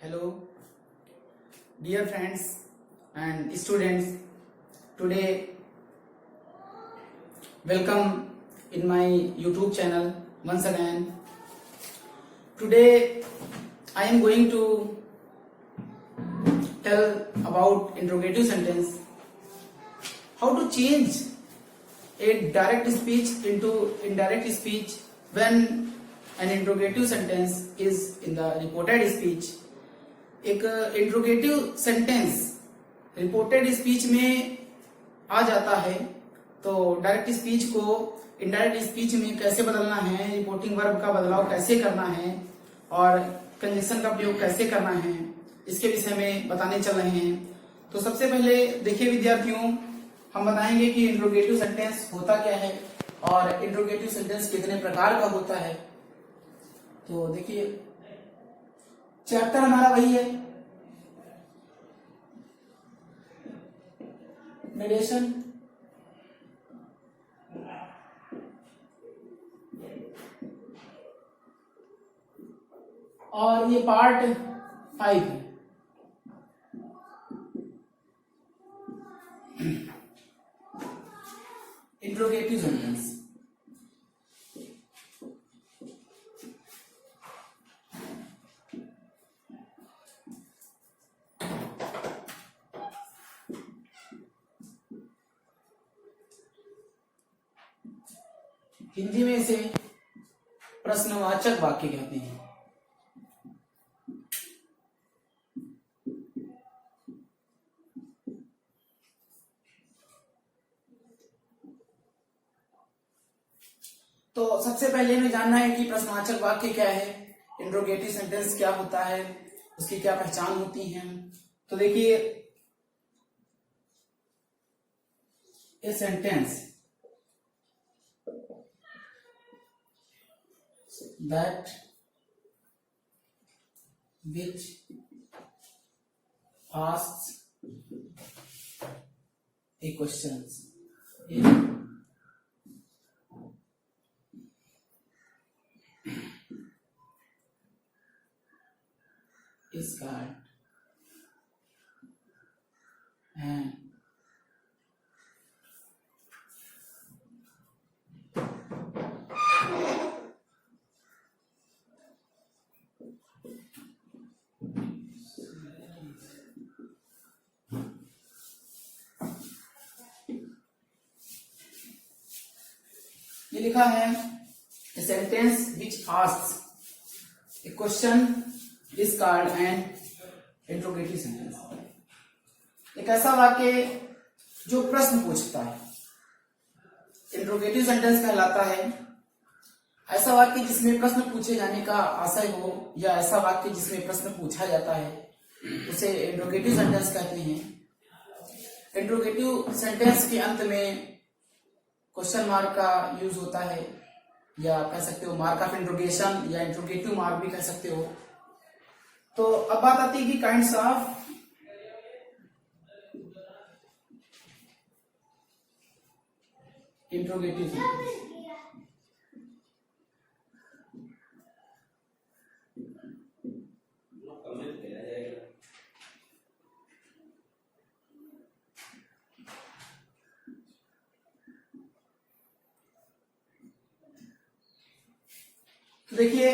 Hello, dear friends and students. Today, welcome in my YouTube channel once again. Today, I am going to tell about interrogative sentence. How to change a direct speech into indirect speech when an interrogative sentence is in the reported speech. एक interrogative sentence reported speech में आ जाता है, तो direct speech को indirect speech में कैसे बदलना है, रिपोर्टिंग वर्ब का बदलाव कैसे करना है और कंजक्शन का प्रयोग कैसे करना है, इसके विषय में बताने चल रहे हैं। तो सबसे पहले देखिए विद्यार्थियों, हम बताएंगे कि इंट्रोगेटिव सेंटेंस होता क्या है और इंट्रोगेटिव सेंटेंस कितने प्रकार का होता है। तो देखिए, चैप्टर हमारा वही है, नरेशन, और ये पार्ट 5 है। इंट्रोगेटिव सेंटेंस हिंदी में इसे प्रश्नवाचक वाक्य कहते हैं। तो सबसे पहले हमें जानना है कि प्रश्नवाचक वाक्य क्या है, इंट्रोगेटिव सेंटेंस क्या होता है, उसकी क्या पहचान होती है। तो देखिए, a sentence that which asks a question is called and ये लिखा है a sentence which asks a question is called an interrogative sentence। एक ऐसा वाक्य जो प्रश्न पूछता है इंट्रोगेटिव सेंटेंस कहलाता है। ऐसा वाक्य जिसमें प्रश्न पूछे जाने का आशय हो या ऐसा वाक्य जिसमें प्रश्न पूछा जाता है उसे इंट्रोगेटिव सेंटेंस कहते हैं। इंट्रोगेटिव सेंटेंस के अंत में क्वेश्चन मार्क का यूज होता है, या कह सकते हो मार्क ऑफ इंट्रोगेशन या इंट्रोगेटिव मार्क भी कह सकते हो। तो अब बात आती है कि काइंड्स ऑफ इंट्रोगेटिव सेंटेंस। तो देखिए,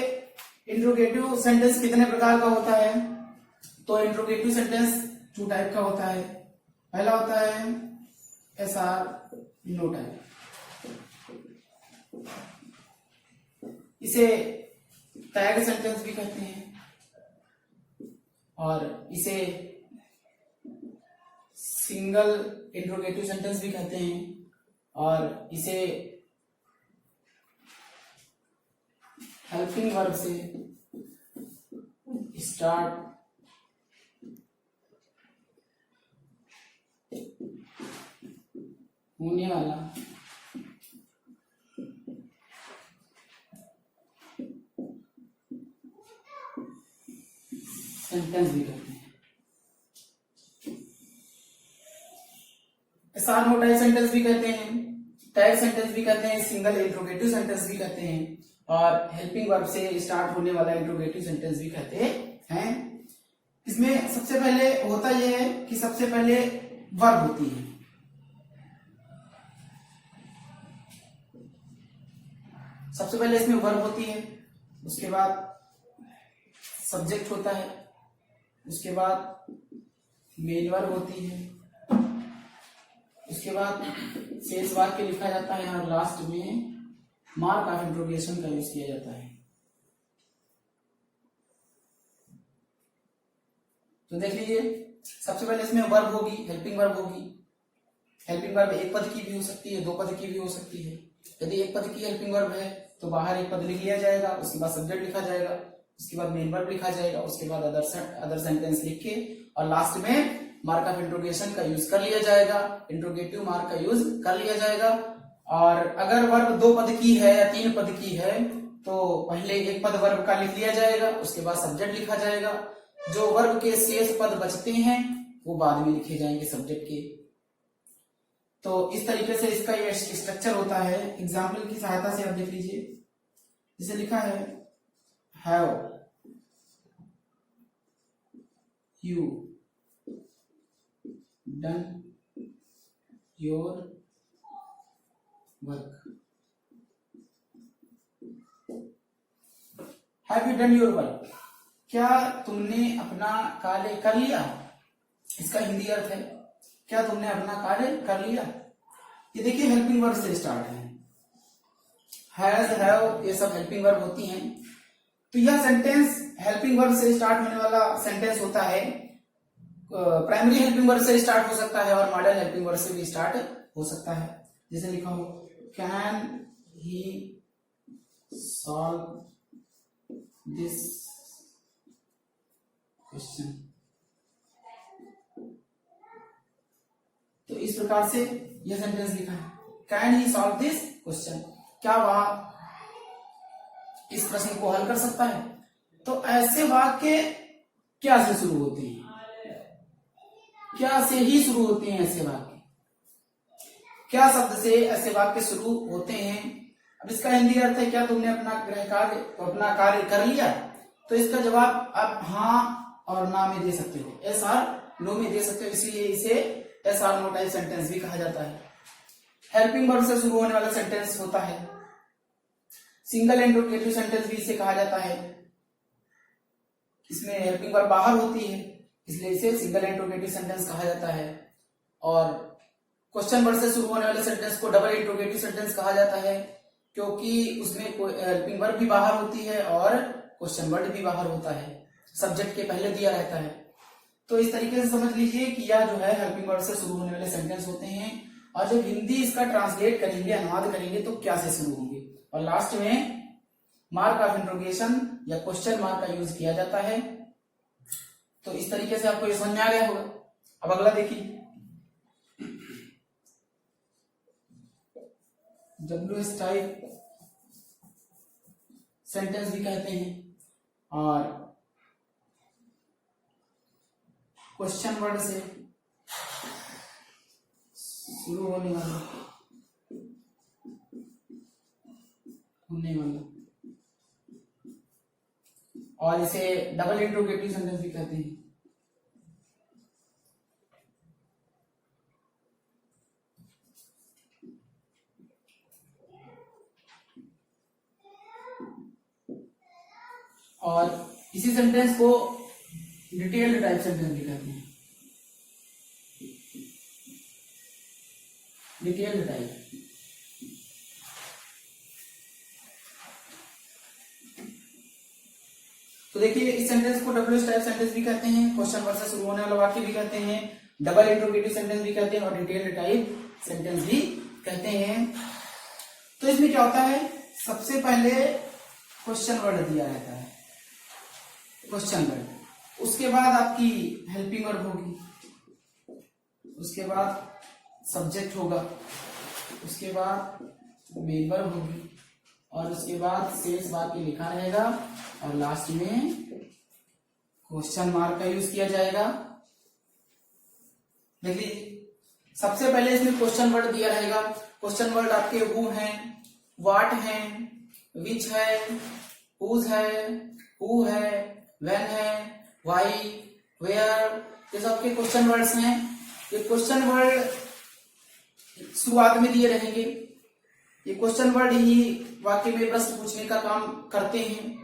इंट्रोगेटिव सेंटेंस कितने प्रकार का होता है। तो इंट्रोगेटिव सेंटेंस 2 टाइप का होता है। पहला होता है SR नो टाइप, इसे टैग सेंटेंस भी कहते हैं और इसे सिंगल इंट्रोगेटिव सेंटेंस भी कहते हैं और इसे हेल्पिंग वर्ब से स्टार्ट होने वाला सेंटेंस भी कहते हैं। एसआर नो टाइप सेंटेंस भी कहते हैं, टैग सेंटेंस भी कहते हैं, सिंगल इंट्रोगेटिव सेंटेंस भी कहते हैं और हेल्पिंग वर्ब से स्टार्ट होने वाला इंट्रोगेटिव सेंटेंस भी कहते हैं। इसमें सबसे पहले होता यह है कि सबसे पहले वर्ब होती है, सबसे पहले इसमें वर्ब होती है, उसके बाद सब्जेक्ट होता है, उसके बाद मेन वर्ब होती है, उसके बाद शेष वाक्य लिखा जाता है और लास्ट में मार्क ऑफ इंट्रोगेशन का यूज किया जाता है। तो देख लीजिए, सबसे पहले इसमें वर्ब होगी, हेल्पिंग वर्ब होगी। हेल्पिंग वर्ब एक पद की भी हो सकती है, दो पद की भी हो सकती है। यदि एक पद की हेल्पिंग वर्ब है तो बाहर एक पद लिख लिया जाएगा, उसके बाद सब्जेक्ट लिखा जाएगा, उसके बाद मेन वर्ब लिखा जाएगा, उसके बाद अदर सेंटेंस लिख के और लास्ट में मार्क ऑफ इंट्रोगेशन का यूज कर लिया जाएगा, इंट्रोगेटिव मार्क का यूज कर लिया जाएगा। और अगर वर्ब दो पद की है या तीन पद की है तो पहले एक पद वर्ब का लिख लिया जाएगा, उसके बाद सब्जेक्ट लिखा जाएगा। जो वर्ब के शेष पद बचते हैं वो बाद में लिखे जाएंगे सब्जेक्ट के। तो इस तरीके से इसका ये स्ट्रक्चर होता है। एग्जाम्पल की सहायता से आप देख लीजिए, जैसे लिखा है have you done your work, have you done your work, क्या तुमने अपना कार्य कर लिया। इसका हिंदी अर्थ है क्या तुमने अपना कार्य कर लिया। ये देखिए हेल्पिंग वर्ब से स्टार्ट है, हैज हैव ये सब हेल्पिंग वर्ब होती हैं। तो यह सेंटेंस हेल्पिंग वर्ब से स्टार्ट होने वाला सेंटेंस होता है। प्राइमरी हेल्पिंग वर्ब से स्टार्ट हो सकता है और मॉडल हेल्पिंग वर्ब से भी स्टार्ट हो सकता है। जैसे लिखा हो can he solve this question. तो इस प्रकार से यह सेंटेंस लिखा है, can he solve this question, क्या वह इस प्रश्न को हल कर सकता है। तो ऐसे वाक्य क्या से शुरू होते हैं, क्या से ही शुरू होते हैं ऐसे वाक्य, क्या शब्द से ऐसे वाक्य शुरू होते हैं। अब इसका हिंदी अर्थ है क्या तुमने अपना गृह कार्य अपना कार्य कर लिया। तो इसका जवाब आप हाँ और ना में दे सकते हो, एस आर नो में दे सकते हो, इसलिए इसे yes or no type sentence भी कहा जाता है। हेल्पिंग वर्ब से शुरू होने वाला सेंटेंस होता है। सिंगल इंट्रोगेटिव सेंटेंस भी इसे कहा जाता है। इसमें हेल्पिंग वर्ब बाहर होती है इसलिए इसे सिंगल इंट्रोगेटिव सेंटेंस कहा जाता है। और क्वेश्चन वर्ड से शुरू होने वाले सेंटेंस को डबल इंट्रोगेटिव सेंटेंस कहा जाता है, क्योंकि उसमें हेल्पिंग वर्ब भी बाहर होती है और क्वेश्चन वर्ड भी बाहर होता है, सब्जेक्ट के पहले दिया रहता है। तो इस तरीके से समझ लीजिए कि यह जो है हेल्पिंग वर्ब से शुरू होने वाले सेंटेंस होते हैं। और जब हिंदी इसका ट्रांसलेट करेंगे, अनुवाद करेंगे तो क्या से शुरू होंगे और लास्ट में मार्क ऑफ इंट्रोगेशन या क्वेश्चन मार्क का यूज किया जाता है। तो इस तरीके से आपको ये समझ में आ गया होगा। अब अगला देखिए, WH टाइप सेंटेंस भी कहते हैं और क्वेश्चन वर्ड से शुरू होने वाला और इसे डबल इंट्रोगेटिव सेंटेंस भी कहते हैं। और इसी सेंटेंस को डिटेल्ड टाइप सेंटेंस भी कहते हैं, डिटेल्ड टाइप। तो देखिए इस सेंटेंस को WH टाइप सेंटेंस भी कहते हैं, क्वेश्चन वर्ड से शुरू होने वाला वाक्य भी कहते हैं, डबल इंट्रोगेटिव सेंटेंस भी कहते हैं और डिटेल्ड टाइप सेंटेंस भी कहते हैं। तो इसमें क्या होता है, सबसे पहले क्वेश्चन वर्ड दिया रहता है, क्वेश्चन वर्ड, उसके बाद आपकी हेल्पिंग वर्ब होगी, उसके बाद सब्जेक्ट होगा, उसके बाद मेन वर्ब होगी और उसके बाद शेष वाक्य लिखा रहेगा और लास्ट में क्वेश्चन मार्क का यूज किया जाएगा। देखिए सबसे पहले इसमें क्वेश्चन वर्ड दिया रहेगा। क्वेश्चन वर्ड आपके हु हैं, व्हाट हैं, विच है, हुज है, हु है, व्हेन है, व्हाई, वेयर, जैसे आपके क्वेश्चन वर्ड्स हैं, ये क्वेश्चन वर्ड शुरुआत में दिए रहेंगे। ये क्वेश्चन वर्ड ही वाक्य में प्रश्न पूछने का काम करते हैं।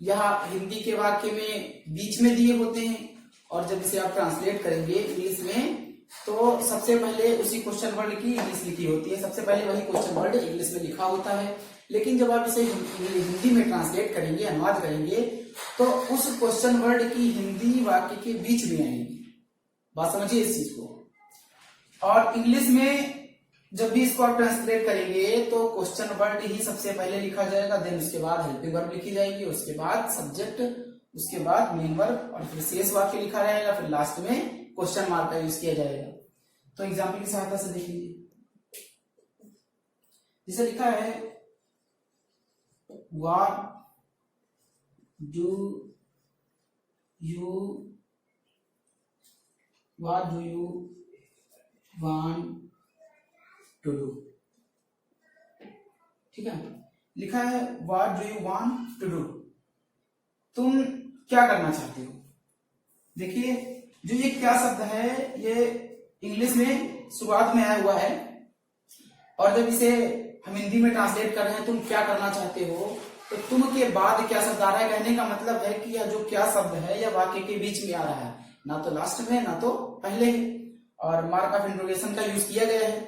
यह हिंदी के वाक्य में बीच में दिए होते हैं और जब इसे आप ट्रांसलेट करेंगे इंग्लिश में तो सबसे पहले उसी क्वेश्चन वर्ड की इंग्लिश लिखी होती है, सबसे पहले वही क्वेश्चन वर्ड इंग्लिश में लिखा होता है। लेकिन जब आप इसे हिंदी में ट्रांसलेट करेंगे, अनुवाद करेंगे, तो उस क्वेश्चन वर्ड की हिंदी वाक्य के बीच में आएगी। बात समझिए इस चीज को। और इंग्लिश में जब भी इसको आप ट्रांसलेट करेंगे तो क्वेश्चन वर्ड ही सबसे पहले लिखा जाएगा, देन उसके बाद हेल्पिंग वर्ब लिखी जाएगी, उसके बाद सब्जेक्ट, उसके बाद मेन वर्ब और फिर शेष वाक्य लिखा रहेगा, फिर लास्ट में क्वेश्चन मार्क का यूज किया जाएगा। तो एग्जाम्पल की सहायता से देख लीजिए, जिसे लिखा है what do you want to do. ठीक है, लिखा है what do you want to do, तुम क्या करना चाहते हो। देखिए जो ये क्या शब्द है ये इंग्लिश में शुरुआत में आया हुआ है और जब इसे हम हिंदी में ट्रांसलेट कर रहे हैं तुम क्या करना चाहते हो, तो तुम के बाद क्या शब्द आ रहा है। कहने का मतलब है कि यह जो क्या शब्द है यह वाक्य के बीच में आ रहा है, ना तो लास्ट में ना तो पहले, और मार्क ऑफ इंट्रोगेशन का यूज किया गया है।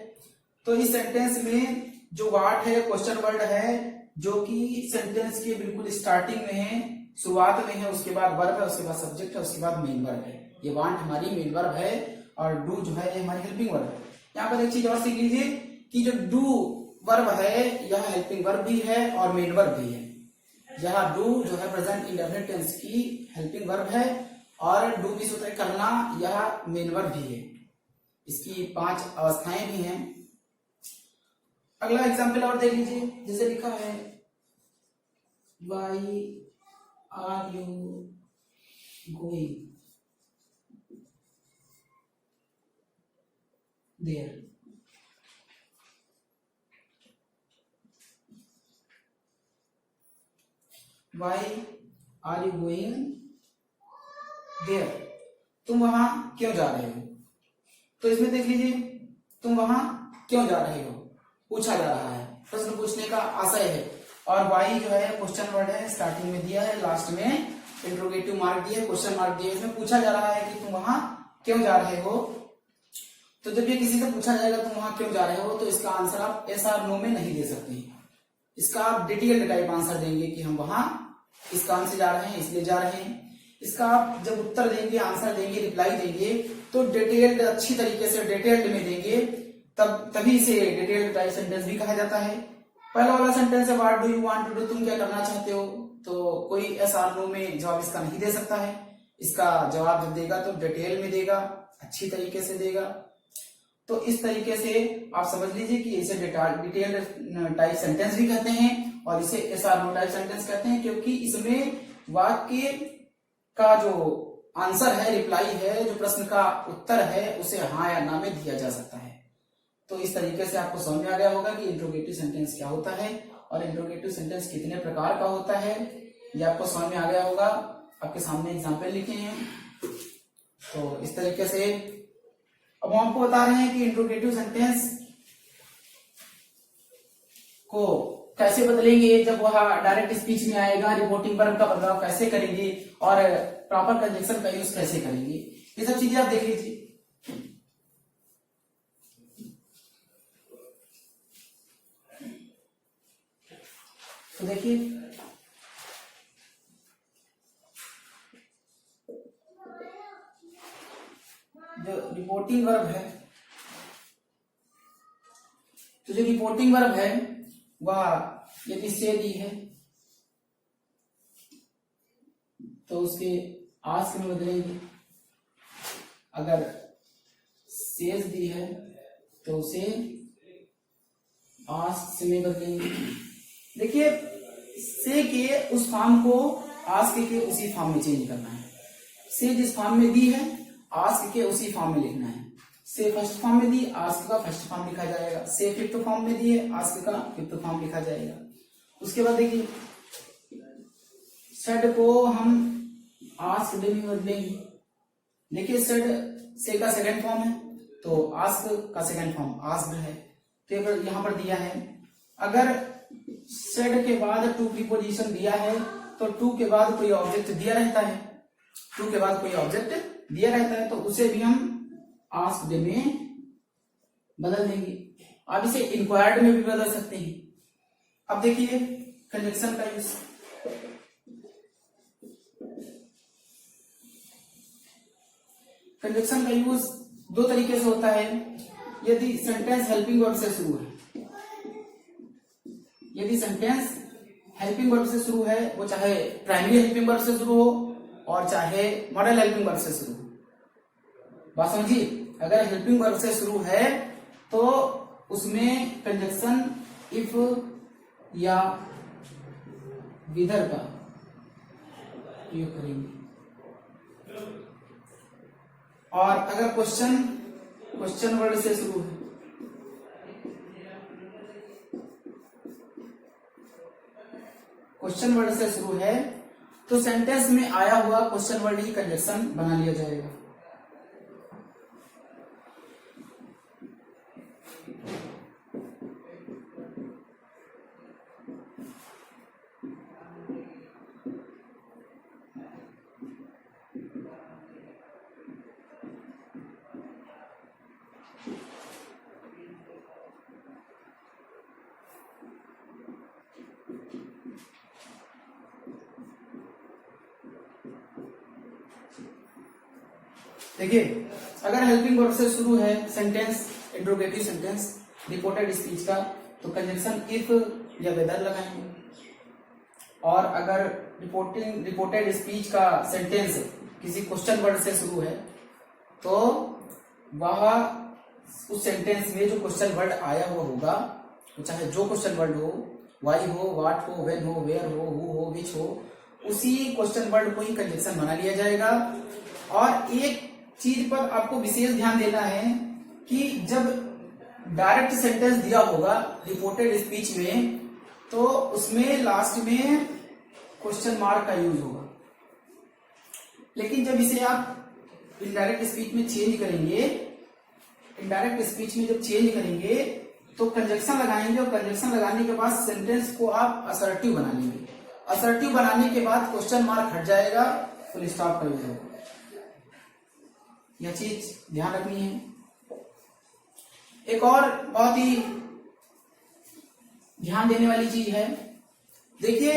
तो इस सेंटेंस में जो वाट है क्वेश्चन वर्ड है जो कि सेंटेंस के बिल्कुल स्टार्टिंग में है, शुरुआत में है, उसके बाद वर्ब है, उसके बाद सब्जेक्ट है, उसके बाद मेन वर्ब है। ये वांट हमारी मेन वर्ब है और डू जो है हमारी हेल्पिंग वर्ब है। यहाँ पर एक चीज और सीख लीजिए कि जो डू वर्ब है यह हेल्पिंग वर्ब भी है और मेन वर्ब भी है। यह डू जो है प्रेजेंट इंडेफिनिट टेंस की हेल्पिंग वर्ब है और डू भी सूत्र करना यह मेन वर्ब भी है। इसकी 5 अवस्थाएं भी हैं। अगला एग्जाम्पल और देख लीजिए, जैसे लिखा है why are you going there. Why are you going there, तुम वहां क्यों जा रहे हो। तो इसमें देख लीजिए तुम वहां क्यों जा रहे हो पूछा जा रहा है, प्रश्न पूछने का आशय है। और वाई जो है क्वेश्चन वर्ड है, स्टार्टिंग में दिया है, लास्ट में इंट्रोगेटिव मार्क दिया है, क्वेश्चन मार्क दिया है। इसमें पूछा जा रहा है कि तुम वहां क्यों जा रहे हो। तो जब ये किसी से पूछा जाएगा तुम वहां क्यों जा रहे हो तो इसका आंसर आप यस और नो में नहीं दे सकते। इसका आप डिटेल्ड टाइप आंसर देंगे कि हम वहां इस काम से जा रहे हैं, इसलिए जा रहे हैं। इसका आप जब उत्तर देंगे, आंसर देंगे, रिप्लाई देंगे तो डिटेल्ड, अच्छी तरीके से डिटेल्ड में देंगे, तभी इसे डिटेल्ड टाइप सेंटेंस भी कहा जाता है। पहला वाला सेंटेंस है what do you want to do, तुम क्या करना चाहते हो, तो कोई यस और नो में जवाब इसका नहीं दे सकता है। इसका जवाब जब देगा तो डिटेल में देगा, अच्छी तरीके से देगा। तो इस तरीके से आप समझ लीजिए कि इसे डिटेल्ड टाइप सेंटेंस भी कहते हैं और इसे यस और नो टाइप सेंटेंस कहते हैं, क्योंकि इसमें वाक्य का जो आंसर है, रिप्लाई है, जो प्रश्न का उत्तर है उसे हाँ या ना में दिया जा सकता है। तो इस तरीके से आपको समझ में आ गया होगा कि इंट्रोगेटिव सेंटेंस क्या होता है और इंट्रोगेटिव सेंटेंस कितने प्रकार का होता है, ये आपको समझ में आ गया होगा। आपके सामने एग्जाम्पल लिखे हैं। तो इस तरीके से अब हम आपको बता रहे हैं कि इंट्रोगेटिव सेंटेंस को कैसे बदलेंगे जब वह डायरेक्ट स्पीच में आएगा, रिपोर्टिंग वर्ब का बदलाव कैसे करेंगे और प्रॉपर कंजक्शन का यूज कैसे करेंगे, ये सब चीजें आप देख लीजिए। तो देखिए जो रिपोर्टिंग वर्ब है, तो जो रिपोर्टिंग वर्ब है वह यदि से दी है तो उसके आस्क में बदलेंगे, अगर सेज दी है तो उसे आस्क में बदलेंगे। देखिए से के उस फॉर्म को आस्क के उसी फॉर्म में चेंज करना है। से जिस फॉर्म में दी है आस्क के उसी फॉर्म में लिखना है। से फर्स्ट फॉर्म में दी, आस्क का फर्स्ट फॉर्म लिखा जाएगा। से फिफ्थ फॉर्म में दी है, आस्क का फिफ्थ फॉर्म लिखा जाएगा। उसके बाद देखिए सेड को हम आस्क में बदलेंगे, देखिए सेड से का सेकंड फॉर्म है, तो आस्क का सेकंड फॉर्म आस्क्ड है। तो यहां पर दिया है, अगर सेड के बाद टू प्रीपोजिशन दिया है तो टू के बाद कोई ऑब्जेक्ट दिया रहता है, टू के बाद कोई ऑब्जेक्ट दिया रहता है तो उसे भी हम आस्क्ड में बदल देंगे। आप इसे इंक्वायर्ड में भी बदल सकते हैं। अब देखिए कंजक्शन का यूज, कंजक्शन का यूज दो तरीके से होता है। यदि सेंटेंस हेल्पिंग वर्ब से शुरू है, यदि सेंटेंस हेल्पिंग वर्ब से शुरू है, वो चाहे प्राइमरी हेल्पिंग वर्ब से शुरू हो और चाहे मॉडल हेल्पिंग वर्ब से शुरू हो, बात समझिए। अगर हेल्पिंग वर्ब से शुरू है तो उसमें कंजक्शन इफ या विदर का प्रयोग करेंगे। और अगर क्वेश्चन वर्ड से शुरू है, क्वेश्चन वर्ड से शुरू है तो सेंटेंस में आया हुआ क्वेश्चन वर्ड ही कंजक्शन बना लिया जाएगा। देखिए अगर हेल्पिंग वर्ब से शुरू है sentence, interrogative sentence reported speech का, तो कंजक्शन इफ या वेदर लगाएंगे। और अगर रिपोर्टेड स्पीच का सेंटेंस किसी क्वेश्चन वर्ड से शुरू है तो वह उस सेंटेंस में जो क्वेश्चन वर्ड आया हुआ होगा, तो चाहे जो क्वेश्चन वर्ड हो, वाई हो, व्हाट हो, व्हेन हो, वेयर हो, हु हो, विच हो, उसी क्वेश्चन वर्ड को ही कंजक्शन बना लिया जाएगा। और एक चीज पर आपको विशेष ध्यान देना है कि जब डायरेक्ट सेंटेंस दिया होगा रिपोर्टेड स्पीच में, तो उसमें लास्ट में क्वेश्चन मार्क का यूज होगा। लेकिन जब इसे आप इनडायरेक्ट स्पीच में चेंज करेंगे, इनडायरेक्ट स्पीच में जब चेंज करेंगे तो कंजक्शन लगाएंगे, और कंजक्शन लगाने के बाद सेंटेंस को आप असर्टिव बना लेंगे। असर्टिव बनाने के बाद क्वेश्चन मार्क हट जाएगा, फुल स्टॉप का यूज होगा। यह चीज ध्यान रखनी है। एक और बहुत ही ध्यान देने वाली चीज है, देखिए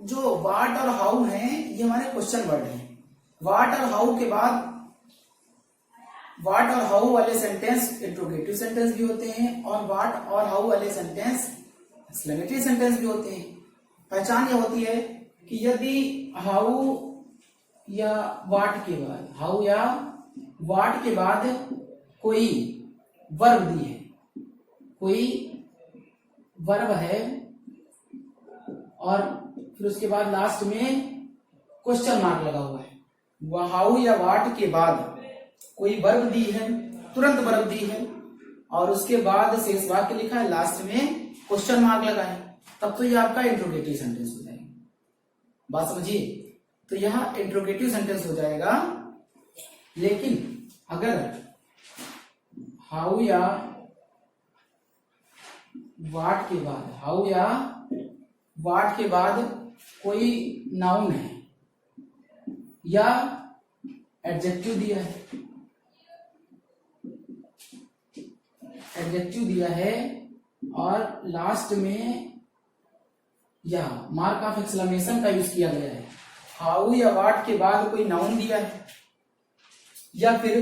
जो व्हाट और हाउ है ये हमारे क्वेश्चन वर्ड हैं। व्हाट और हाउ के बाद, व्हाट और हाउ वाले सेंटेंस इंट्रोगेटिव सेंटेंस भी होते हैं, और व्हाट और हाउ वाले सेंटेंस एक्सक्लेमेटरी सेंटेंस भी होते हैं। पहचान यह होती है कि यदि हाउ या व्हाट के बाद, हाउ या व्हाट के बाद कोई वर्ब दी है, कोई वर्ब है, और फिर उसके बाद लास्ट में क्वेश्चन मार्क लगा हुआ है, वह हाउ या व्हाट के बाद कोई वर्ब दी है, तुरंत वर्ब दी है, और उसके बाद शेष वाक्य लिखा है, लास्ट में क्वेश्चन मार्क लगा है, तब तो ये आपका इंट्रोगेटिव सेंटेंस हो जाएगा। बात समझिए, तो यहां इंट्रोगेटिव सेंटेंस हो जाएगा। लेकिन अगर हाउ या व्हाट के बाद, हाउ या व्हाट के बाद कोई नाउन है या एडजेक्टिव दिया है, एडजेक्टिव दिया है, और लास्ट में या मार्क ऑफ एक्सक्लेमेशन का यूज किया गया है, हाउ या व्हाट के बाद कोई नाउन दिया है या फिर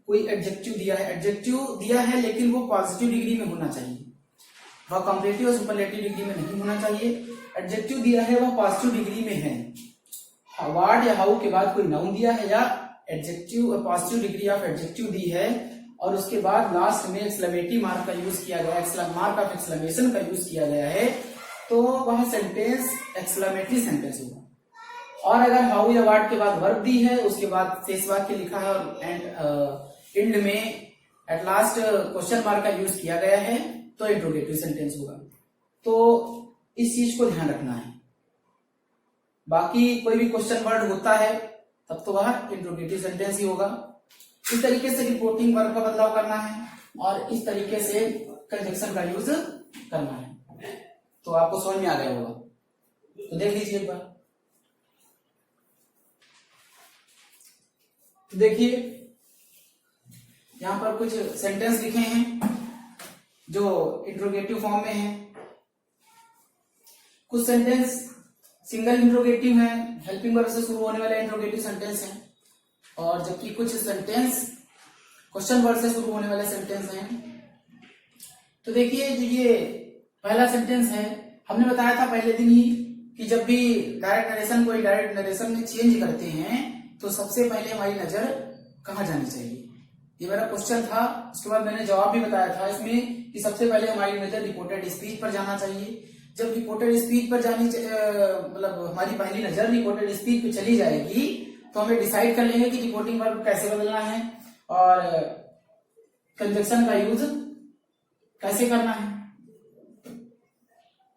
कोई एडजेक्टिव दिया है। एडजेक्टिव दिया है लेकिन वो पॉजिटिव डिग्री में होना चाहिए, वह कंपैरेटिव और सुपरलेटिव डिग्री में नहीं होना चाहिए। एडजेक्टिव दिया है वह पॉजिटिव डिग्री में है, व्हाट या हाउ के बाद कोई नाउन दिया है या adjective positive degree of adjective दी है, और उसके बाद लास्ट में एक्सक्लेमेटरी मार्क का यूज किया गया, मार्क ऑफ एक्सक्लेमेशन का यूज किया गया है, तो वह सेंटेंस एक्सक्लेमेटरी सेंटेंस होगा। और अगर हाउ या व्हाट के बाद वर्ब दी है, उसके बाद शेष वाक्य लिखा है और एंड में एट लास्ट क्वेश्चन मार्क का यूज किया गया है, तो इंट्रोगेटिव सेंटेंस होगा। तो इस चीज को ध्यान रखना है। बाकी कोई भी क्वेश्चन वर्ड होता है तब तो वह इंट्रोगेटिव सेंटेंस ही होगा। इस तरीके से रिपोर्टिंग वर्ब का बदलाव करना है और इस तरीके से कंजक्शन का यूज करना है। तो आपको समझ में आ गया होगा, तो देख लीजिए एक बार। तो देखिए यहां पर कुछ सेंटेंस लिखे हैं जो इंट्रोगेटिव फॉर्म में है। कुछ सेंटेंस सिंगल इंट्रोगेटिव है, हेल्पिंग वर्ब से शुरू होने वाले इंट्रोगेटिव सेंटेंस हैं, और जबकि कुछ सेंटेंस क्वेश्चन वर्ड से शुरू होने वाले सेंटेंस हैं। तो देखिए जो ये पहला सेंटेंस है, हमने बताया था पहले दिन ही कि जब भी डायरेक्ट नरेशन को इनडायरेक्ट नरेशन में चेंज करते हैं तो सबसे पहले हमारी नजर कहाँ जानी चाहिए, ये मेरा क्वेश्चन था। उसके बाद मैंने जवाब भी बताया था इसमें कि सबसे पहले हमारी नजर रिपोर्टेड स्पीच पर जाना चाहिए। जब रिपोर्टेड स्पीच पर जानी मतलब हमारी पहली नजर रिपोर्टेड स्पीच पे चली जाएगी तो हमें डिसाइड कर लेंगे कि रिपोर्टिंग वर्ब कैसे बदलना है और कंजक्शन का यूज कैसे करना है।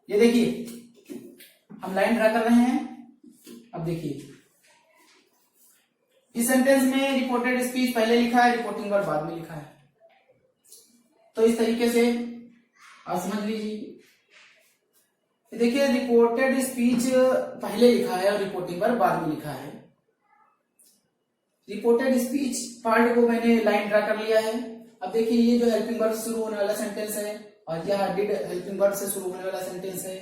ये देखिए हम लाइन ड्रा कर रहे हैं। अब देखिए इस सेंटेंस में रिपोर्टेड स्पीच पहले लिखा है, रिपोर्टिंग वर्ब बाद में लिखा है। तो इस तरीके से आप समझ लीजिए। देखिए रिपोर्टेड स्पीच पहले लिखा है और रिपोर्टिंग वर्ब बाद में लिखा है। रिपोर्टेड स्पीच पार्ट को मैंने लाइन ड्रा कर लिया है। अब देखिए ये जो हेल्पिंग वर्ब से शुरू होने वाला सेंटेंस है और यह डिड हेल्पिंग वर्ब से शुरू होने वाला सेंटेंस है।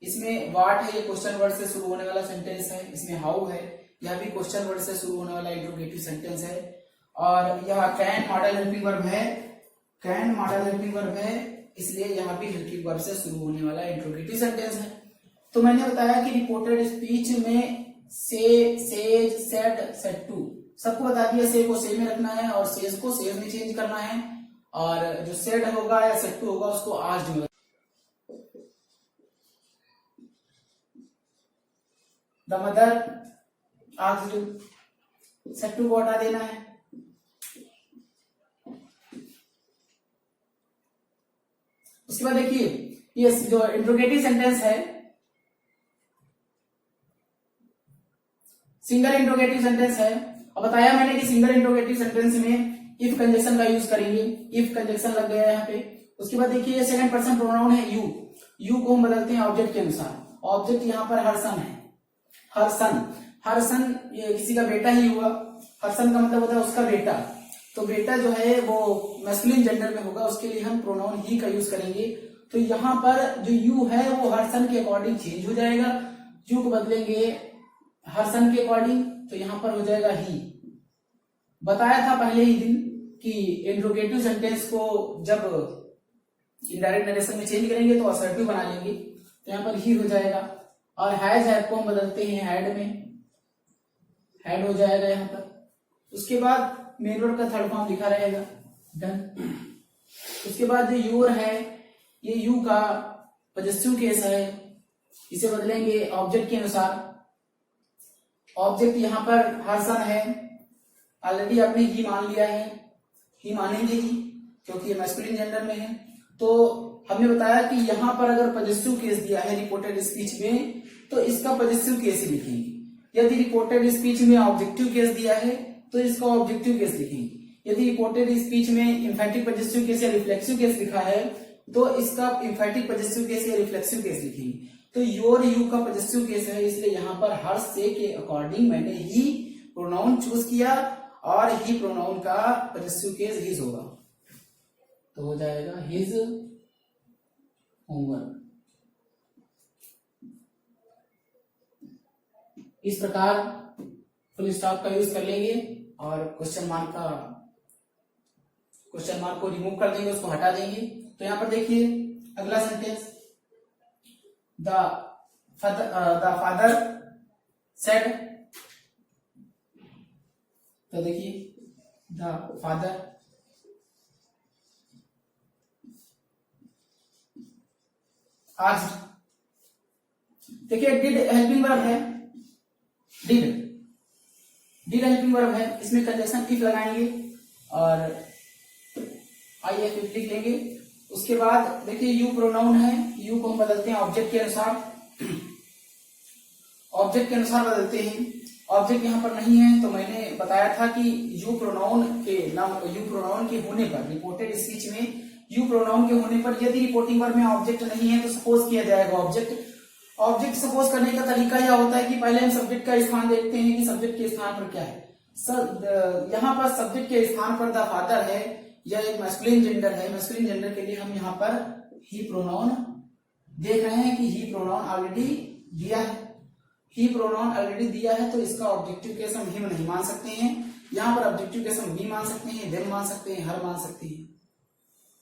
इसमें व्हाट है, ये क्वेश्चन वर्ड से शुरू होने वाला सेंटेंस है। इसमें हाउ है, यह भी क्वेश्चन वर्ड से शुरू होने वाला इंट्रोगेटिव सेंटेंस है। और यह कैन मॉडल हेल्पिंग वर्ब है, कैन मॉडल हेल्पिंग वर्ब है, इसलिए यहाँ भी हेल्पिंग वर्ब से शुरू होने वाला इंट्रोगेटिव सेंटेंस है। तो मैंने बताया कि रिपोर्टेड स्पीच में से, सेज, सेड, सेड टू सबको बता दिया। से को से में रखना है और सेज को सेज में चेंज करना है, और जो सेड होगा या सेड टू होगा उसको आज में। द मदर आज सेड टू को हटा देना है। उसके बाद देखिए ये जो इंट्रोगेटिव सेंटेंस है सिंगल इंट्रोगेटिव सेंटेंस है। और बताया मैंने कि सिंगल इंट्रोगेटिव सेंटेंस में इफ कंजक्शन का यूज करेंगे। इफ कंजक्शन लग गया है यहाँ पे। उसके बाद देखिए ये सेकंड पर्सन प्रोनाउन है यू। यू को हम बदलते हैं ऑब्जेक्ट के अनुसार। ऑब्जेक्ट यहाँ पर हरसन है, हरसन। हरसन ये किसी का बेटा ही हुआ। हरसन का मतलब होता है उसका बेटा। तो बेटा जो है वो मैस्कुलिन जेंडर में होगा, उसके लिए हम प्रोनाउन ही का यूज करेंगे। तो यहाँ पर जो यू है वो हरसन के अकॉर्डिंग चेंज हो जाएगा। यू को बदलेंगे हरसन के अकॉर्डिंग, तो यहाँ पर हो जाएगा ही। बताया था पहले ही दिन कि इंट्रोगेटिव सेंटेंस को जब इनडायरेक्ट नरेशन में चेंज करेंगे तो असर्टिव बना लेंगे, तो यहाँ पर ही हो जाएगा। और हैज है को हम बदलते हैं हैड में, हैड हो जाएगा यहाँ पर। उसके बाद मेन वर्ब का थर्ड फॉर्म लिखा रहेगा, डन। उसके बाद जो यूर है, ये यू का पॉजेसिव केस है, इसे बदलेंगे ऑब्जेक्ट के अनुसार। ऑब्जेक्ट यहाँ पर हरसन है, ऑलरेडी आपने ही मान लिया है, ही मानेंगे ही क्योंकि ये मैस्कुलिन जेंडर में है। तो हमने बताया कि यहाँ पर अगर पॉजेसिव केस दिया है रिपोर्टेड स्पीच में तो इसका पॉजेसिव केस ही लिखेंगे। यदि रिपोर्टेड स्पीच में ऑब्जेक्टिव केस दिया है तो इसका ऑब्जेक्टिव केस लिखेंगे। यदि रिपोर्टेड स्पीच में इंफेटिक पॉजेसिव केस या रिफ्लेक्सिव केस लिखा है तो इसका इंफेटिक पॉजेसिव केस या रिफ्लेक्सिव केस लिखेंगे। तो योर यू का पॉजेसिव केस है, इसलिए यहाँ पर हर से के अकॉर्डिंग मैंने ही प्रोनाउन चूज किया और ही प्रोनाउन का पॉजेसिव केस हिज होगा, तो हो जाएगा हिज होमवर्क। इस प्रकार फुल स्टॉप का यूज कर लेंगे और क्वेश्चन मार्क को रिमूव कर देंगे, उसको हटा देंगे। तो यहां पर देखिए अगला सेंटेंस, द फादर सेड। तो देखिए द फादर आस्क्ड। देखिए डिड हेल्पिंग वर्ब है, डिड हेल्पिंग वर्ब है, इसमें कंजक्शन इफ लगाएंगे और IF लिख लेंगे। उसके बाद देखिए यू प्रोनाउन है, यू को हम बदलते हैं ऑब्जेक्ट के अनुसार, ऑब्जेक्ट के अनुसार बदलते हैं। ऑब्जेक्ट यहाँ पर नहीं है तो मैंने बताया था कि यू प्रोनाउन के होने पर, रिपोर्टेड स्पीच में यू प्रोनाउन के होने पर यदि रिपोर्टिंग वर्ब में ऑब्जेक्ट नहीं है तो सपोज किया जाएगा ऑब्जेक्ट सपोज करने का तरीका यह होता है कि पहले हम सब्जेक्ट का स्थान देखते हैं कि सब्जेक्ट के स्थान पर क्या है। यहाँ पर सब्जेक्ट के स्थान पर द फादर है, यह एक मैस्कुलिन जेंडर है। मैस्कुलिन जेंडर के लिए हम यहाँ पर ही प्रोनाउन देख रहे हैं कि ही प्रोनाउन ऑलरेडी दिया है। ही प्रोनाउन ऑलरेडी दिया है तो इसका ऑब्जेक्टिव केस हम हिम नहीं मान सकते हैं। यहाँ पर ऑब्जेक्टिव केस हम वी मान सकते हैं, देम मान सकते हैं, हर मान सकते हैं।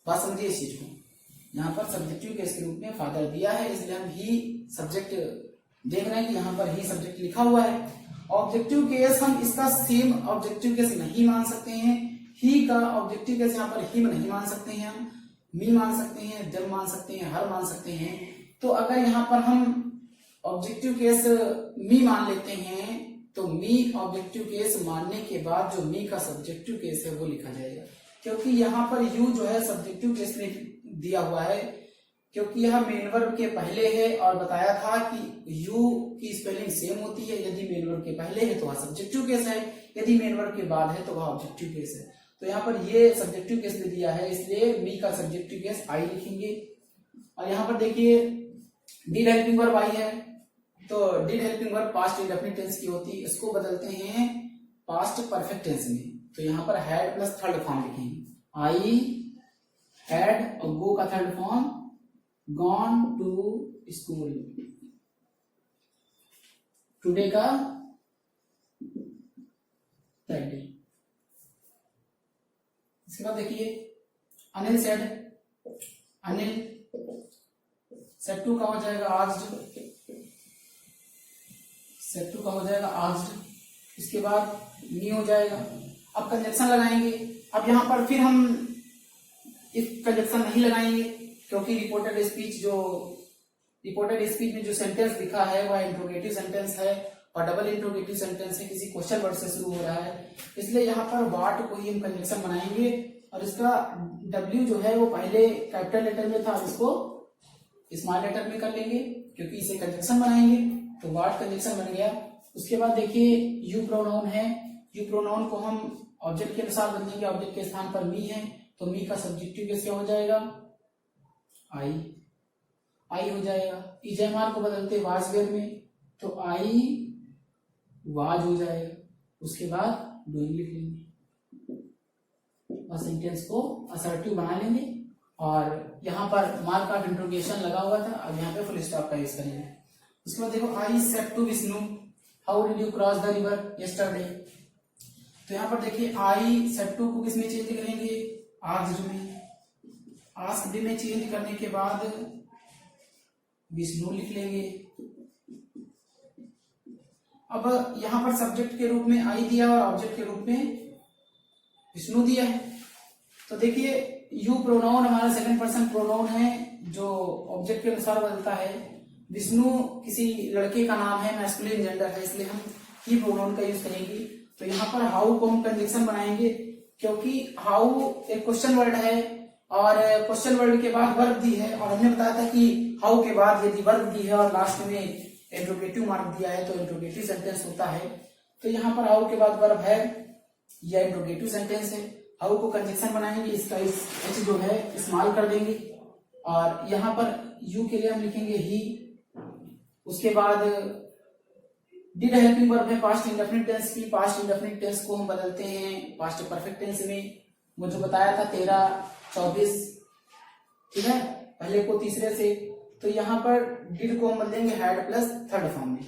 बात समझिए इस चीज को। यहाँ पर सब्जेक्टिव केस के रूप में फादर दिया है, इसलिए हम ही सब्जेक्ट देख रहे हैं कि यहाँ पर ही सब्जेक्ट लिखा हुआ है। ऑब्जेक्टिव केस हम इसका सेम ऑब्जेक्टिव केस नहीं मान सकते हैं। ही का ऑब्जेक्टिव केस यहाँ पर हिम नहीं मान सकते हैं, हम मी मान सकते हैं, देम मान सकते हैं, हर मान सकते हैं। तो अगर यहाँ पर हम ऑब्जेक्टिव केस मी मान लेते हैं तो मी ऑब्जेक्टिव केस मानने के बाद जो मी का सब्जेक्टिव केस है वो लिखा जाएगा, क्योंकि यहाँ पर यू जो है सब्जेक्टिव केस में दिया हुआ है, क्योंकि यह मेन वर्ब के पहले है और बताया था कि यू की स्पेलिंग सेम होती है। यदि मेन वर्ब के पहले है तो वह सब्जेक्टिव केस है, यदि मेन वर्ब के बाद है तो वह ऑब्जेक्टिव केस है। तो यहाँ पर ये सब्जेक्टिव केस में दिया है, इसलिए मी का सब्जेक्टिव केस आई लिखेंगे। और यहाँ पर देखिए डिड हेल्पिंग वर्ब आई है, तो did helping verb past indefinite tense की होती है, इसको बदलते हैं पास्ट परफेक्ट टेंस में। तो यहाँ पर हैड प्लस थर्ड फॉर्म लिखेंगे, आई हैड और गो का third form gone to school, today का थर्ड डे। इसके बाद देखिए Anil said, Anil said to का हो जाएगा आस्क्ड, सेड टू का हो जाएगा आस्क्ड। इसके बाद मी हो जाएगा। अब कंजक्शन लगाएंगे। अब यहां पर फिर हम इफ कंजक्शन नहीं लगाएंगे, क्योंकि रिपोर्टेड स्पीच में जो सेंटेंस लिखा है वह इंट्रोगेटिव सेंटेंस है और डबल इंट्रोगेटिव सेंटेंस है, किसी क्वेश्चन वर्ड से शुरू हो रहा है, इसलिए यहाँ पर वाट को ही हम कंजक्शन बनाएंगे। और इसका डब्ल्यू जो है वो पहले कैपिटल लेटर में था, अब इसको स्मॉल लेटर में कर लेंगे क्योंकि इसे कंजक्शन बनाएंगे। तो वाट कंजक्शन बन गया। उसके बाद देखिए यू प्रोनाउन है, यू प्रोनाउन को हम ऑब्जेक्ट के अनुसार बदलेंगे। ऑब्जेक्ट के स्थान पर मी है तो मी का सब्जेक्टिव केस क्या हो जाएगा, आई, आई हो जाएगा। इजेमार को बदलते वाज वेयर में तो आई वाज हो जाएगा। उसके बाद डूइंग लिख लेंगे और सेंटेंस को असर्टिव बना लेंगे। और यहाँ पर मार्क ऑफ इंट्रोगेशन लगा हुआ था, अब यहाँ पे फुल स्टॉप का यूज करेंगे। उसके बाद देखो I said to Vishnu how did you cross the river yesterday. तो यहाँ पर देखिए आई सेड टू को किस में चेंज करेंगे, आस्क्ड में। आस्क्ड में चेंज करने के बाद विष्णु लिख लेंगे। अब यहाँ पर सब्जेक्ट के रूप में आई दिया और ऑब्जेक्ट के रूप में विष्णु दिया है। तो देखिए यू प्रोनाउन हमारा सेकंड पर्सन प्रोनाउन है जो ऑब्जेक्ट के अनुसार बदलता है। विष्णु किसी लड़के का नाम है, मैस्कुलिन जेंडर है, इसलिए हम ही प्रोनाउन का यूज करेंगे। तो यहाँ पर हाउ को हम कंजक्शन बनाएंगे, क्योंकि हाउ एक क्वेश्चन वर्ड है और क्वेश्चन वर्ड के बाद वर्ब दी है, और हमने बताया था कि हाउ के बाद यदि वर्ब दी है और लास्ट में इंट्रोगेटिव मार्क दिया है तो इंट्रोगेटिव सेंटेंस होता है। तो यहाँ पर हाउ के बाद वर्ब है, यह इंट्रोगेटिव सेंटेंस है। हाउ को कंजक्शन बनाएंगे, इसका एच जो है स्मॉल कर देंगे और यहाँ पर यू के लिए हम लिखेंगे ही। उसके बाद डिड हेल्पिंग वर्ब है पास्ट इंडेफिनिट टेंस की, पास्ट इंडेफिनिट टेंस को हम बदलते हैं पास्ट परफेक्ट टेंस में। वो जो बताया था 13, 24, ठीक है, पहले को तीसरे से। तो यहाँ पर डिड को हम बदलेंगे हैड प्लस थर्ड फॉर्म में,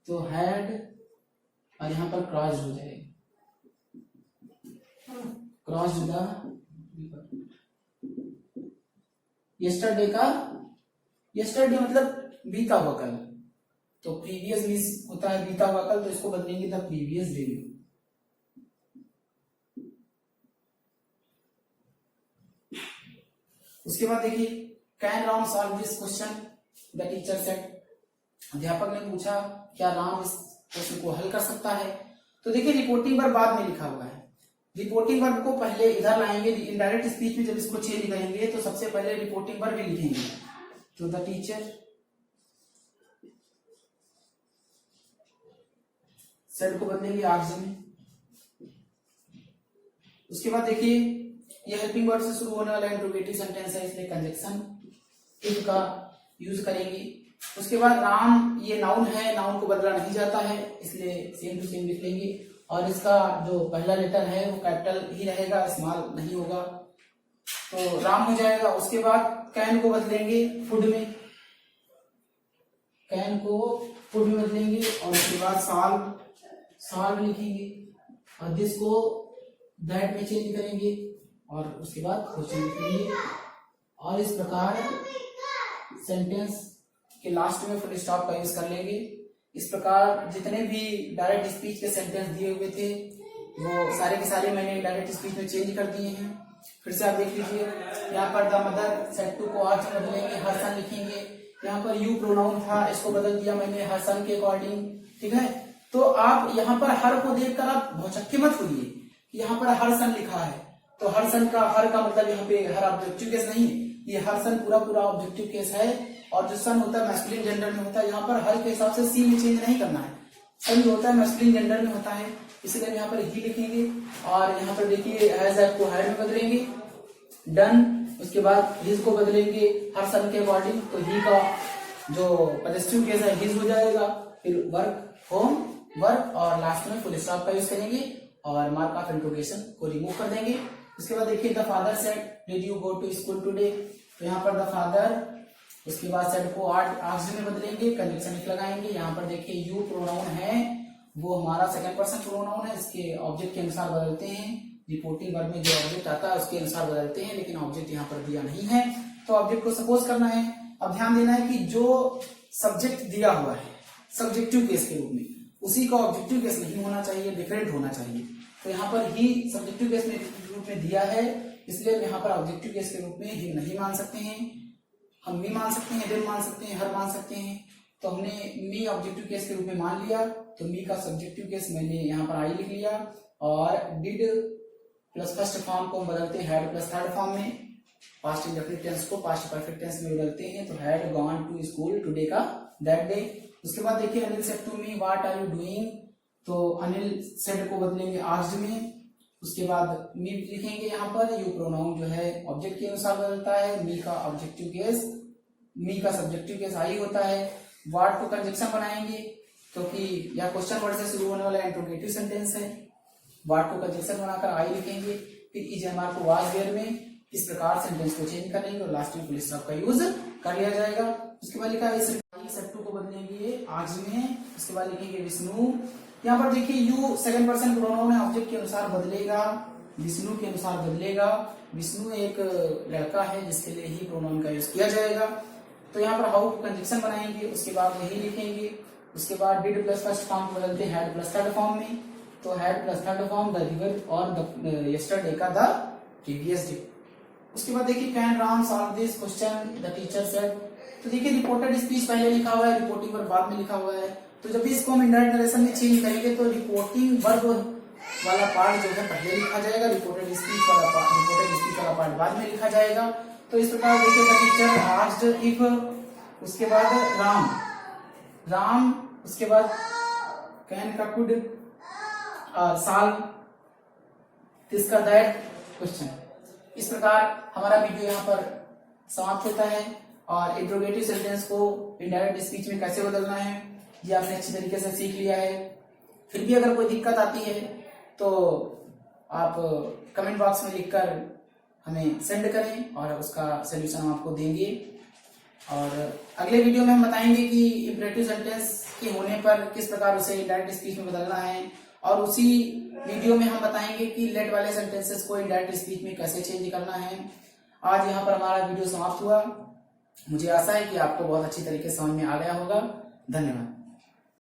तो हैड और यहाँ पर क्रॉस हो जाएगा, क्रॉस द यस्टरडे का, यस्टरडे मतलब बीता हुआ कल, तो प्रीवियस मीन्स होता है बीता हुआ कल, तो इसको बदलेंगे द प्रीवियस डे में। उसके बाद देखिए can Ram solve this question, the teacher said, अध्यापक ने पूछा क्या राम इस प्रश्न को हल कर सकता है। तो देखिए रिपोर्टिंग वर्ब बाद में लिखा हुआ है, रिपोर्टिंग वर्ब को पहले इधर लाएंगे। इनडायरेक्ट स्पीच में जब इसको चेंज करेंगे तो सबसे पहले रिपोर्टिंग वर्ब ही लिखेंगे। तो द टीचर सेड को बदलेंगे आस्क्ड में, उसके बाद देखिए ये हेल्पिंग वर्ड से शुरू होने वाला इंट्रोगेटिव सेंटेंस है, इसलिए कंजक्शन इफ का यूज करेंगे। उसके बाद राम ये नाउन है, नाउन को बदला नहीं जाता है, इसलिए सेम टू सेम लिख लेंगे और इसका जो पहला लेटर है वो कैपिटल ही रहेगा, स्मॉल नहीं होगा, तो राम हो जाएगा। उसके बाद कैन को बदलेंगे फूड में, कैन को फूड में बदलेंगे और उसके बाद साल लिखेंगे और दिस को दैट में चेंज करेंगे और उसके बाद क्वेश्चन लिखेंगे और इस प्रकार सेंटेंस के लास्ट में फुल स्टॉप का यूज कर लेंगे। इस प्रकार जितने भी डायरेक्ट स्पीच के सेंटेंस दिए हुए थे वो सारे के सारे मैंने डायरेक्ट स्पीच में चेंज कर दिए हैं। फिर से आप देख लीजिए, यहाँ पर द मदर सेड टू को आज में बदलेंगे, हर सन लिखेंगे। यहाँ पर यू प्रोनाउन था, इसको बदल दिया मैंने हर सन के अकॉर्डिंग, ठीक है। तो आप यहाँ पर हर को देखकर आप भौचक्के मत होइए, यहाँ पर हर सन लिखा है तो हर सन का हर का मतलब यहाँ पे हर ऑब्जेक्टिव केस नहीं है, ये हर सन पूरा ऑब्जेक्टिव केस है और जो सन होता है मैस्कुलिन जेंडर में होता है, यहाँ पर हर के हिसाब से सी में चेंज नहीं करना है, सन जो होता है मैस्कुलिन जेंडर में होता है, इसलिए यहाँ पर ही लिखेंगे और यहाँ पर देखिए हैज को हैड में बदलेंगे, डन उसके बाद हिज को बदलेंगे हर सन के अकॉर्डिंग, तो ही का जो पॉजिटिव केस है हिज हो जाएगा, फिर वर्क होम वर्क और लास्ट में फुल स्टॉप का यूज करेंगे और मार्क ऑफ इंट्रोगेशन को रिमूव कर देंगे। उसके बाद देखिए the father said did you go to school today, तो यहाँ पर द फादर उसके बाद सेड को आस्क्ड में बदलेंगे, कंजक्शन इफ लगाएंगे। यहाँ पर देखिए यू प्रोनाउन है वो हमारा सेकंड पर्सन प्रोनाउन है, इसके ऑब्जेक्ट के अनुसार बदलते हैं, रिपोर्टिंग वर्ब में जो ऑब्जेक्ट आता है उसके अनुसार बदलते हैं, लेकिन ऑब्जेक्ट यहाँ पर दिया नहीं है तो ऑब्जेक्ट को सपोज करना है। अब ध्यान देना है कि जो सब्जेक्ट दिया हुआ है सब्जेक्टिव केस के रूप में उसी का ऑब्जेक्टिव केस नहीं होना चाहिए, डिफरेंट होना चाहिए। तो यहाँ पर ही सब्जेक्टिव केस में रूप में दिया है, इसलिए यहाँ पर ऑब्जेक्टिव केस के रूप में ही नहीं मान सकते हैं, हम मी मान सकते हैं, दिल मान सकते हैं, हर मान सकते हैं। तो हमने मी ऑब्जेक्टिव केस के रूप में मान लिया, तो मी का सब्जेक्टिव केस मैंने यहाँ पर आई लिख लिया और डिड प्लस फर्स्ट फॉर्म को बदलते हैं हैड प्लस थर्ड फॉर्म में, पास्ट इंडेफिनिट टेंस को पास्ट परफेक्ट टेंस में बदलते हैं, तो had gone to school today का दैट डे। उसके बाद देखिए Anil said to me what are you doing, तो अनिल सेड को बदलेंगे आस्क्ड में, उसके बाद मी लिखेंगे यहाँ पर, यू प्रोनाउन जो है ऑब्जेक्ट के अनुसार बदलता है, मी का ऑब्जेक्टिव केस मी का सब्जेक्टिव केस आई होता है, व्हाट को कंजक्शन बनाएंगे क्योंकि यह क्वेश्चन वर्ड से शुरू होने वाला इंट्रोगेटिव सेंटेंस है, व्हाट को कंजक्शन बनाकर आई लिखेंगे, फिर इजएमआर को वाज वेयर में, इस प्रकार सेंटेंस को चेंज करेंगे और लास्ट में फुल स्टॉप का यूज कर लिया जाएगा। उसके बाद लिखा है सेड टू को बदलेंगे आज में, उसके बाद लिखेंगे विष्णु। यहाँ पर देखिए यू सेकंड पर्सन प्रोनाउन है, ऑब्जेक्ट के अनुसार बदलेगा, विष्णु के अनुसार बदलेगा, विष्णु एक लड़का है जिसके लिए ही प्रोनाउन का यूज किया जाएगा। तो यहाँ पर हाउ कंजक्शन बनाएंगे, उसके बाद वही लिखेंगे, उसके बाद डिड प्लस फर्स्ट फॉर्म को बदलते हैं हैड प्लस थर्ड फॉर्म में, तो had plus third form the river और यस्टरडे का द प्रीवियस डे। उसके बाद देखिए can Ram solve this question the teacher said, तो देखिए रिपोर्टेड स्पीच पहले लिखा हुआ है, रिपोर्टिंग वर्ब बाद में लिखा हुआ है, तो जब भी इसको हम इनडायरेक्ट नरेशन में चेंज करेंगे तो रिपोर्टिंग वर्ब वाला पार्ट जो है पहले लिखा जाएगा, रिपोर्टेड स्पीच वाला पार्ट बाद में लिखा जाएगा। तो इस प्रकार देखिए द टीचर आस्क्ड इफ, उसके बाद राम उसके बाद कैन का कुड सॉल्व दिस का दैट क्वेश्चन। इस प्रकार हमारा वीडियो यहाँ पर समाप्त होता है और इंट्रोगेटिव सेंटेंस को इनडायरेक्ट स्पीच में कैसे बदलना है ये आपने अच्छी तरीके से सीख लिया है। फिर भी अगर कोई दिक्कत आती है तो आप कमेंट बॉक्स में लिखकर हमें सेंड करें और उसका सोल्यूशन हम आपको देंगे। और अगले वीडियो में हम बताएंगे कि इंपरेटिव सेंटेंस के होने पर किस प्रकार उसे इनडायरेक्ट स्पीच में बदलना है, और उसी वीडियो में हम बताएंगे कि लेट वाले सेंटेंसेस को इनडायरेक्ट स्पीच में कैसे चेंज करना है। आज यहाँ पर हमारा वीडियो समाप्त हुआ। मुझे आशा है कि आपको बहुत अच्छी तरीके से समझ में आ गया होगा। धन्यवाद।